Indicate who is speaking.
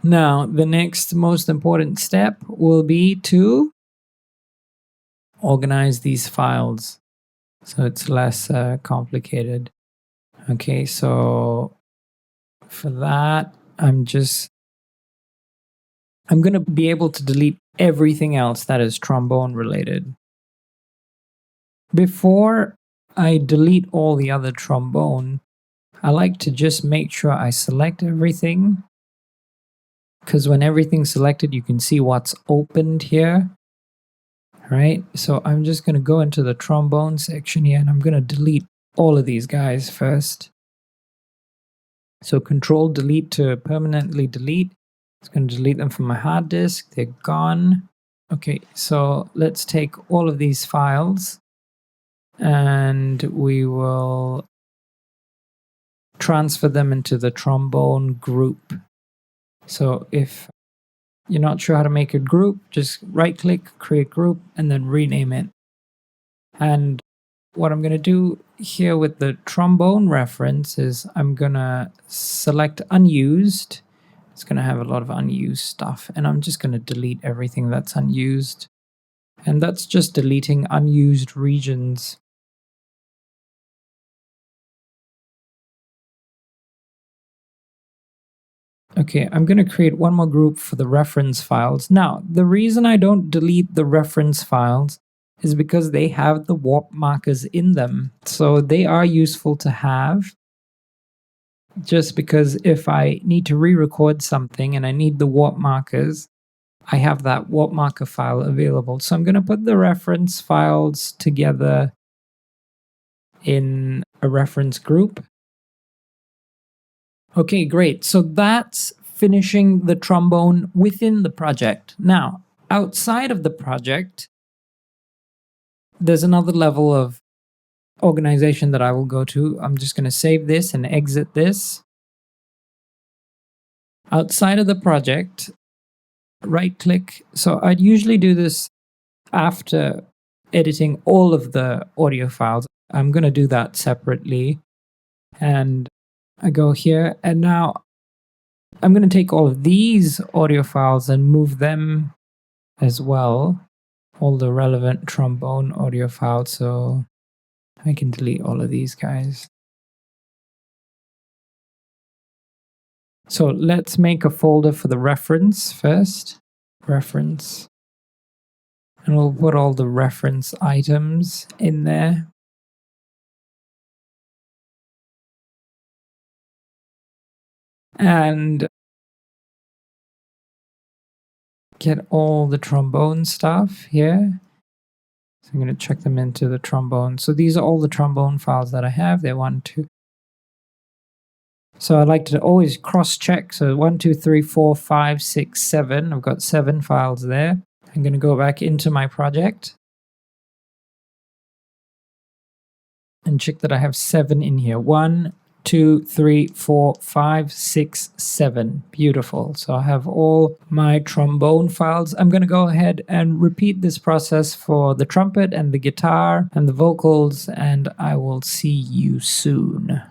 Speaker 1: Now, the next most important step will be to organize these files so it's less complicated. Okay, so for that, I'm going to be able to delete everything else that is trombone related. Before I delete all the other trombone, I like to just make sure I select everything, because when everything's selected, you can see what's opened here, right? So I'm just going to go into the trombone section here, and I'm going to delete all of these guys first. So Control Delete to permanently delete. It's going to delete them from my hard disk. They're gone. Okay, so let's take all of these files and we will transfer them into the trombone group. So if you're not sure how to make a group, just right click, create group, and then rename it. And what I'm going to do here with the trombone reference is I'm going to select unused. It's going to have a lot of unused stuff, and I'm just going to delete everything that's unused. And that's just deleting unused regions. Okay, I'm going to create one more group for the reference files. Now, the reason I don't delete the reference files is because they have the warp markers in them. So they are useful to have, just because if I need to re-record something and I need the warp markers, I have that warp marker file available. So I'm going to put the reference files together in a reference group. Okay, great. So that's finishing the trombone within the project. Now, outside of the project, there's another level of organization that I will go to. I'm just going to save this and exit this. Outside of the project, right click. So I'd usually do this after editing all of the audio files. I'm going to do that separately. And I go here, and now I'm going to take all of these audio files and move them as well, all the relevant trombone audio files, so I can delete all of these guys. So let's make a folder for the reference first. Reference. And we'll put all the reference items in there. And get all the trombone stuff here. So I'm going to check them into the trombone. So these are all the trombone files that I have. They're 1, 2. So I like to always cross-check. So 1, 2, 3, 4, 5, 6, 7. I've got 7 files there. I'm going to go back into my project and check that I have 7 in here. 1, 2, 3, 4, 5, 6, 7. Beautiful. So I have all my trombone files. I'm going to go ahead and repeat this process for the trumpet and the guitar and the vocals, and I will see you soon.